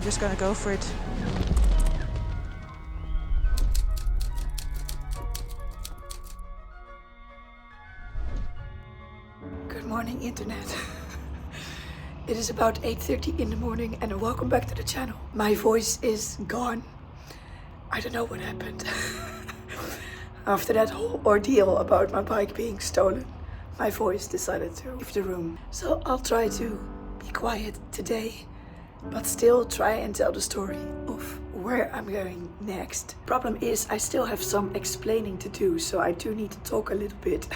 just gonna go for it. Good morning, internet. It is about 8:30 in the morning and welcome back to the channel. My voice is gone. I don't know what happened. After that whole ordeal about my bike being stolen, my voice decided to leave the room. So I'll try to be quiet today, but still try and tell the story of where I'm going next. Problem is, I still have some explaining to do, so I do need to talk a little bit.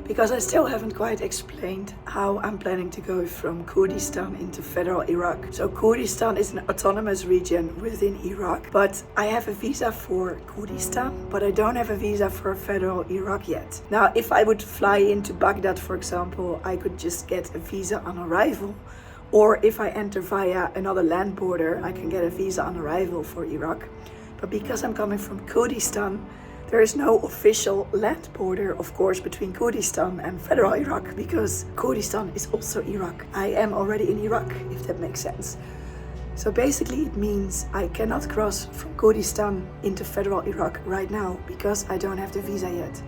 Because I still haven't quite explained how I'm planning to go from Kurdistan into federal Iraq. So Kurdistan is an autonomous region within Iraq, but I have a visa for Kurdistan, but I don't have a visa for federal Iraq yet. Now, if I would fly into Baghdad, for example, I could just get a visa on arrival. Or if I enter via another land border, I can get a visa on arrival for Iraq. But because I'm coming from Kurdistan, there is no official land border, of course, between Kurdistan and federal Iraq, because Kurdistan is also Iraq. I am already in Iraq, if that makes sense. So basically it means I cannot cross from Kurdistan into federal Iraq right now, because I don't have the visa yet.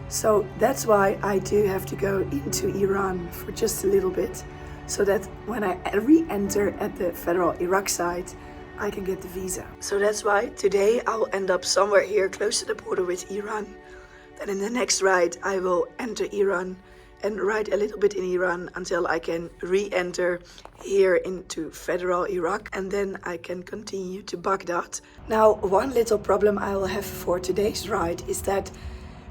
So that's why I do have to go into Iran for just a little bit, so that when I re-enter at the federal Iraq side, I can get the visa. So that's why today I'll end up somewhere here close to the border with Iran. Then in the next ride I will enter Iran and ride a little bit in Iran until I can re-enter here into federal Iraq, and then I can continue to Baghdad. Now, one little problem I will have for today's ride is that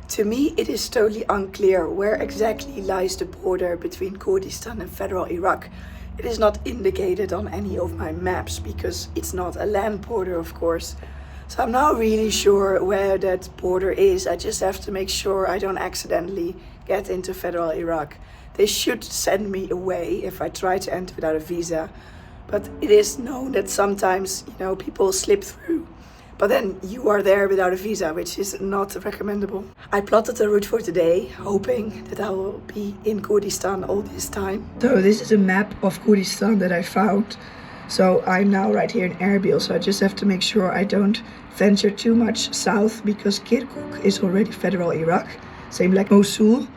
to me it is totally unclear where exactly lies the border between Kurdistan and federal Iraq. It is not indicated on any of my maps because it's not a land border, of course. So I'm not really sure where that border is. I just have to make sure I don't accidentally get into federal Iraq. They should send me away if I try to enter without a visa. But it is known that sometimes, people slip through. But then you are there without a visa, which is not recommendable. I plotted the route for today, hoping that I will be in Kurdistan all this time. So this is a map of Kurdistan that I found. So I'm now right here in Erbil, so I just have to make sure I don't venture too much south, because Kirkuk is already federal Iraq, same like Mosul.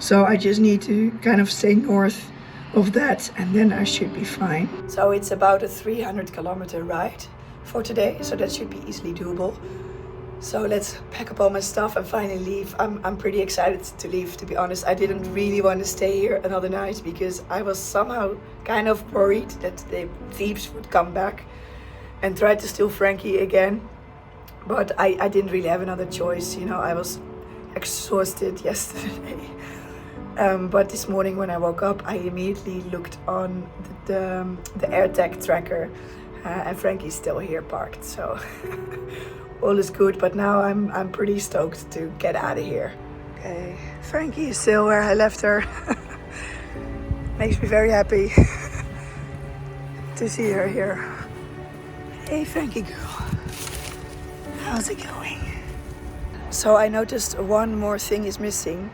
So I just need to kind of stay north of that, and then I should be fine. So it's about a 300-kilometer ride for today, so that should be easily doable. So let's pack up all my stuff and finally leave. I'm pretty excited to leave, to be honest. I didn't really want to stay here another night because I was somehow kind of worried that the thieves would come back and try to steal Frankie again. But I didn't really have another choice, I was exhausted yesterday. But this morning when I woke up, I immediately looked on the AirTag tracker. And Frankie's still here parked, so all is good. But now I'm pretty stoked to get out of here. Okay, Frankie is still where I left her. Makes me very happy to see her here. Hey Frankie girl, how's it going? So I noticed one more thing is missing.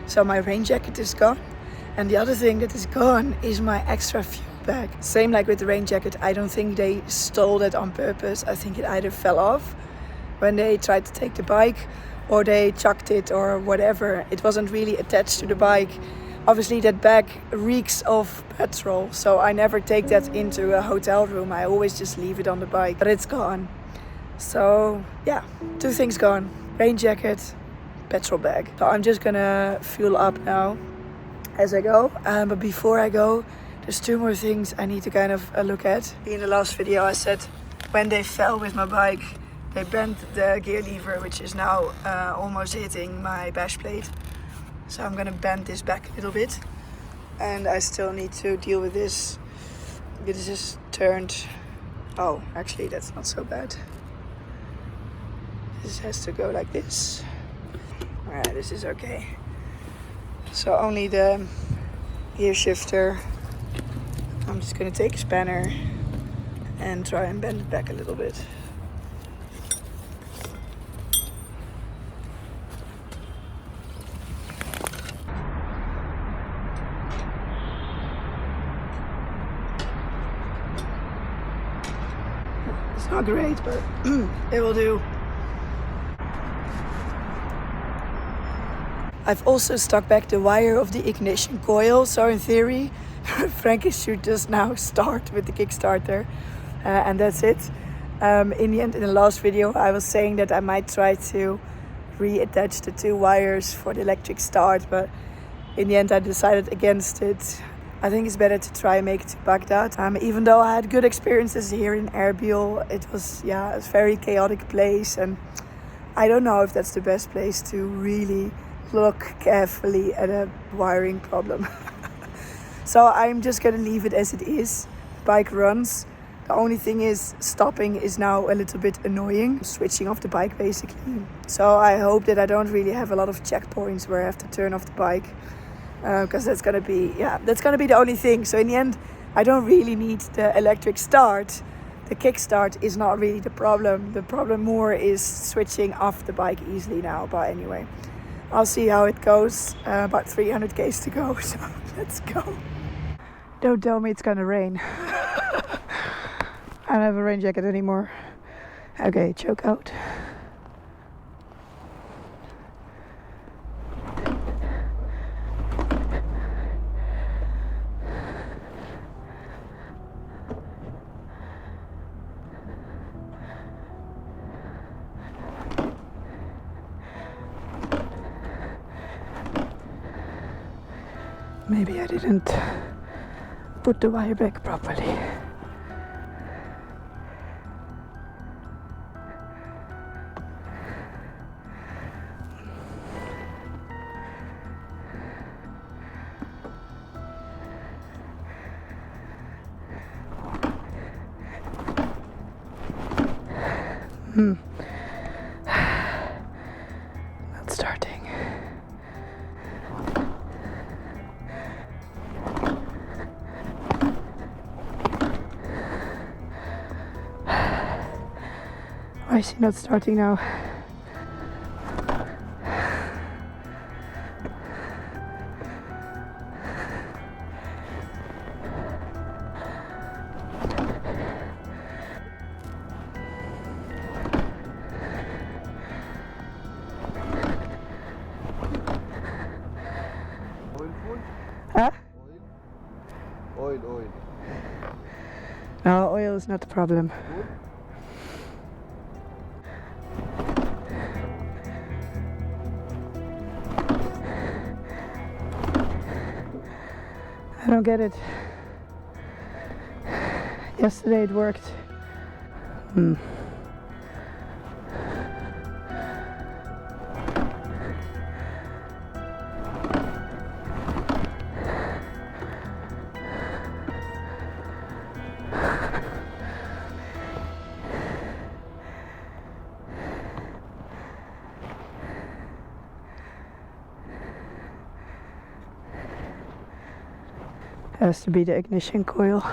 So my rain jacket is gone, and the other thing that is gone is my extra fuel bag. Same like with the rain jacket, I don't think they stole that on purpose. I think it either fell off when they tried to take the bike, or they chucked it or whatever. It wasn't really attached to the bike. Obviously that bag reeks of petrol, so I never take that into a hotel room. I always just leave it on the bike, but it's gone. So yeah, 2 things gone: rain jacket, petrol bag. So I'm just gonna fuel up now as I go, but before I go, there's 2 more things I need to kind of look at. In the last video I said when they fell with my bike, they bent the gear lever, which is now almost hitting my bash plate. So I'm gonna bend this back a little bit. And I still need to deal with this. This is turned. Oh, actually that's not so bad. This has to go like this. Alright, this is okay. So only the gear shifter. I'm just going to take a spanner and try and bend it back a little bit. not great, but it will do. I've also stuck back the wire of the ignition coil, so in theory Frankie should just now start with the Kickstarter, and that's it. In the end, in the last video I was saying that I might try to reattach the 2 wires for the electric start, but in the end I decided against it. I think it's better to try and make it to Baghdad. Even though I had good experiences here in Erbil, it was a very chaotic place, and I don't know if that's the best place to really look carefully at a wiring problem. So I'm just gonna leave it as it is. The bike runs. The only thing is stopping is now a little bit annoying, switching off the bike basically. So I hope that I don't really have a lot of checkpoints where I have to turn off the bike, because that's gonna be the only thing. So in the end, I don't really need the electric start. The kickstart is not really the problem. The problem more is switching off the bike easily now. But anyway, I'll see how it goes. About 300 k's to go, so let's go. Don't tell me it's gonna rain. I don't have a rain jacket anymore. Okay, choke out. Maybe I didn't put the wire back properly. Not starting. Why is he not starting now? Huh? Oil. No, oil is not the problem. I don't get it. Yesterday it worked. Has to be the ignition coil.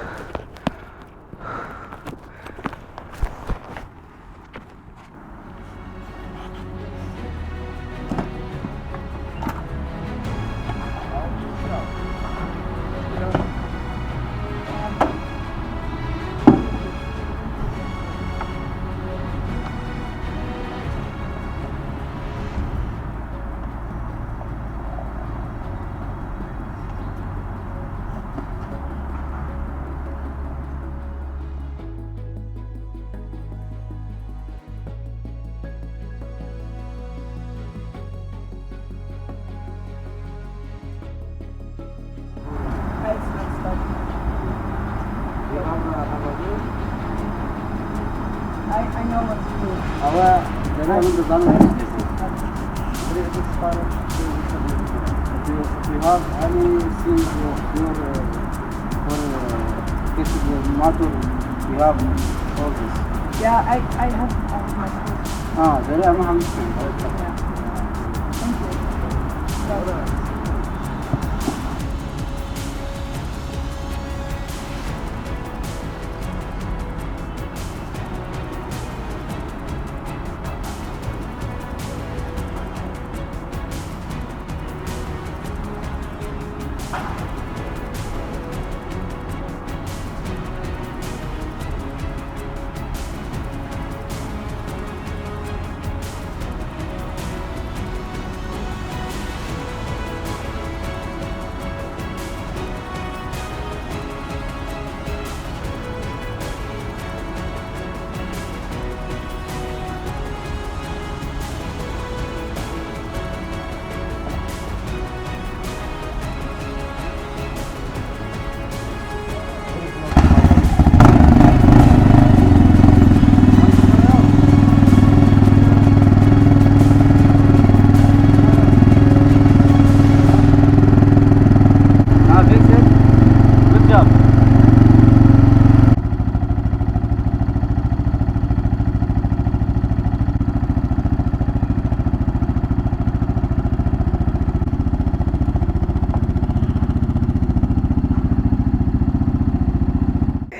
I know what to do. If you have anything for motor, you have all this. Yeah, I have my tools. Then I'm understand. Thank you.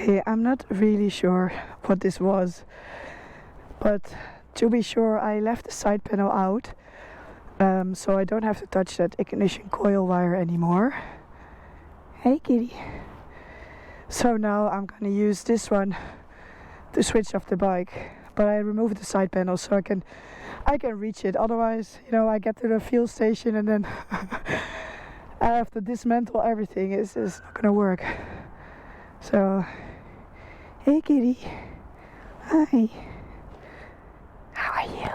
Okay, I'm not really sure what this was, but to be sure I left the side panel out, so I don't have to touch that ignition coil wire anymore. Hey kitty. So now I'm gonna use this one to switch off the bike, but I removed the side panel so I can reach it. Otherwise, you know, I get to the fuel station and then I have to dismantle everything. It's not gonna work. So, hey kitty. Hi. How are you?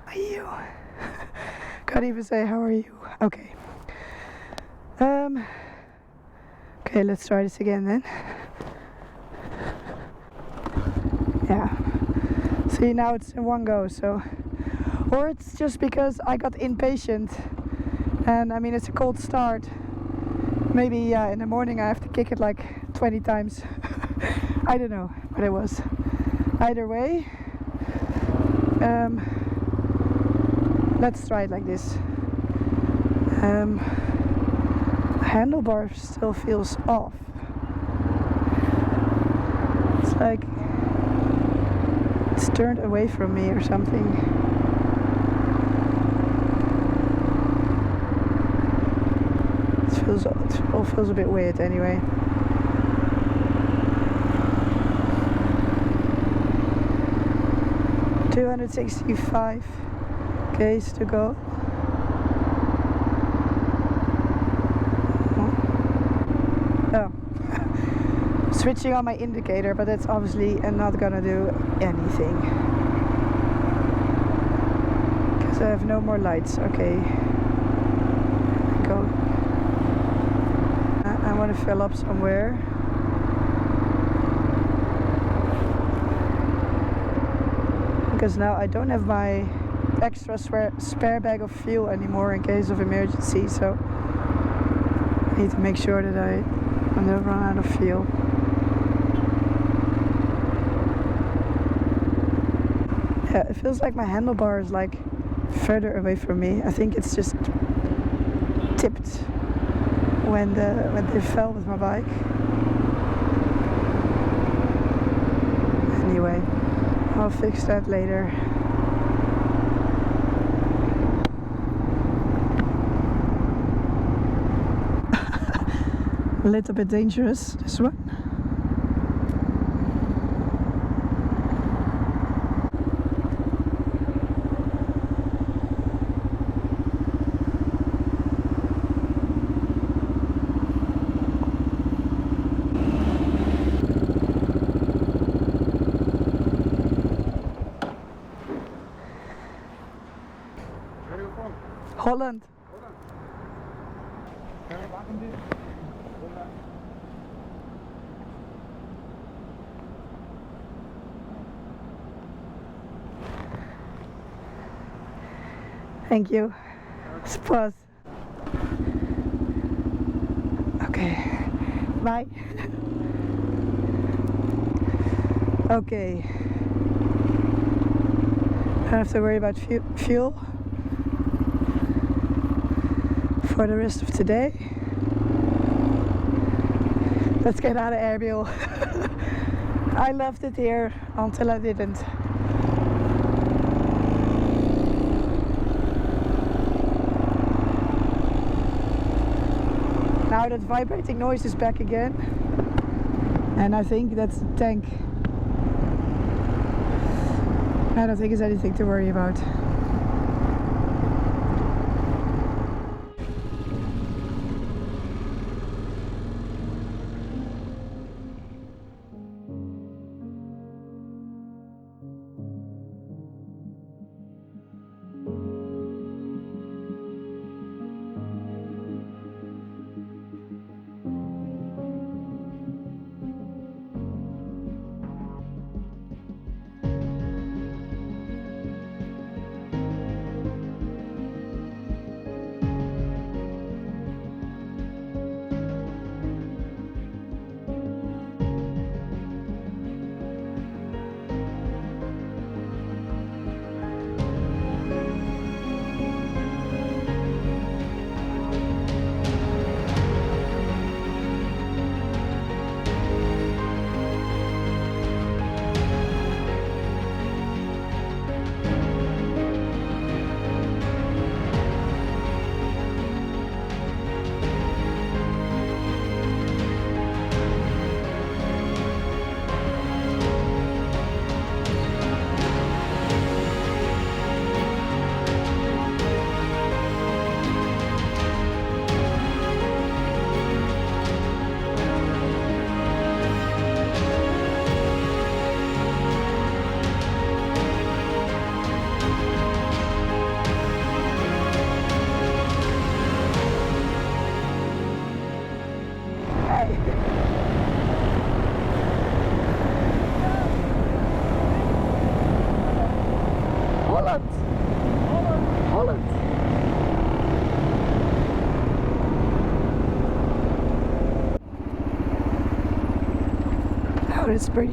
How are you? Can't even say how are you. Okay. Okay, let's try this again then. Yeah. See, now it's in one go, so... Or it's just because I got impatient. And I mean, it's a cold start. Maybe in the morning I have to kick it like 20 times. I don't know what it was. Either way, let's try it like this. Handlebar still feels off. It's like it's turned away from me or something. It all feels a bit weird anyway. $265 Ks to go. Oh. Switching on my indicator, but that's obviously not gonna do anything. Because I have no more lights. Okay. Go. I want to fill up somewhere. Because now I don't have my extra spare bag of fuel anymore in case of emergency, so I need to make sure that I don't run out of fuel. Yeah, it feels like my handlebar is like further away from me. I think it's just tipped when they fell with my bike. Anyway, I'll fix that later. A little bit dangerous, this one. Where are you from? Holland. Thank you. Spaz. Okay. Bye. Okay. Don't have to worry about fuel for the rest of today. Let's get out of Erbil. I loved it here until I didn't. Now that vibrating noise is back again, and I think that's the tank. I don't think it's anything to worry about. it's pretty.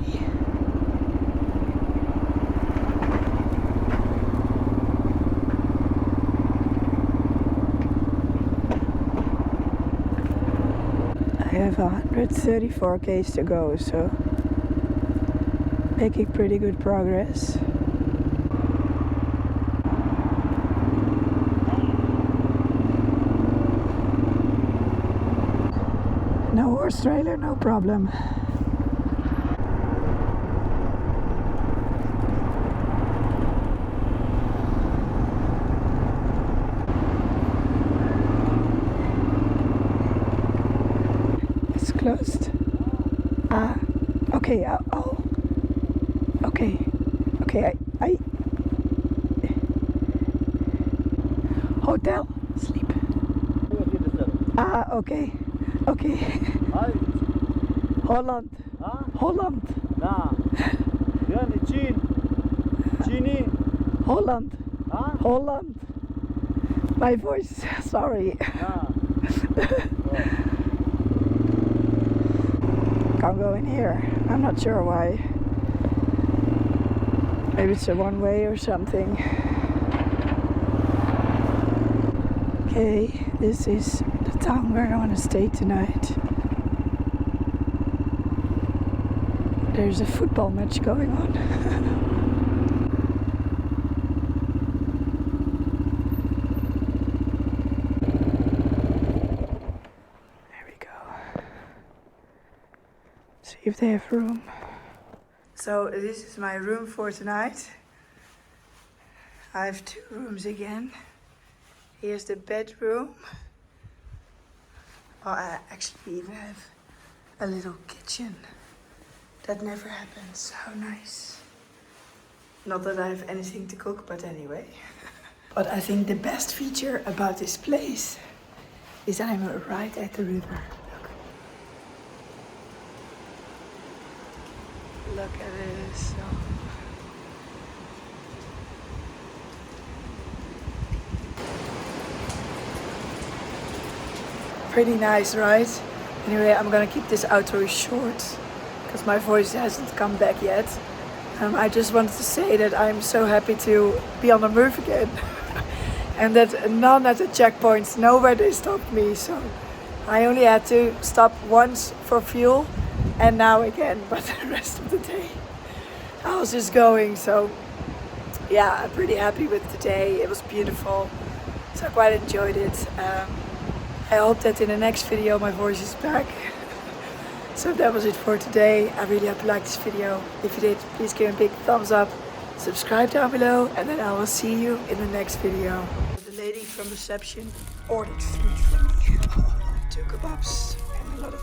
I have 134 k's to go, so making pretty good progress. No horse trailer, no problem. It's closed. Okay, I'll okay, I hotel, sleep. Okay. Holland. Holland. Holland. Holland. My voice, sorry. Can't go in here. I'm not sure why. Maybe it's a one way or something. Okay, this is the town where I want to stay tonight. There's a football match going on. There we go. See if they have room. So this is my room for tonight. I have 2 rooms again. Here's the bedroom. Oh, I actually even have a little kitchen. That never happens. How nice. Not that I have anything to cook, but anyway. But I think the best feature about this place is that I'm right at the river. Look at this. Pretty nice, right? Anyway, I'm gonna keep this outro short because my voice hasn't come back yet. I just wanted to say that I'm so happy to be on the move again. And that none at the checkpoints, nowhere they stopped me. So I only had to stop once for fuel and now again, but the rest of the day I was just going. So yeah, I'm pretty happy with today. It was beautiful, so I quite enjoyed it. I hope that in the next video my voice is back. So that was it for today. I really hope you liked this video. If you did, please give me a big thumbs up, subscribe down below, and then I will see you in the next video. The lady from reception ordered food for me. 2 kebabs and a lot of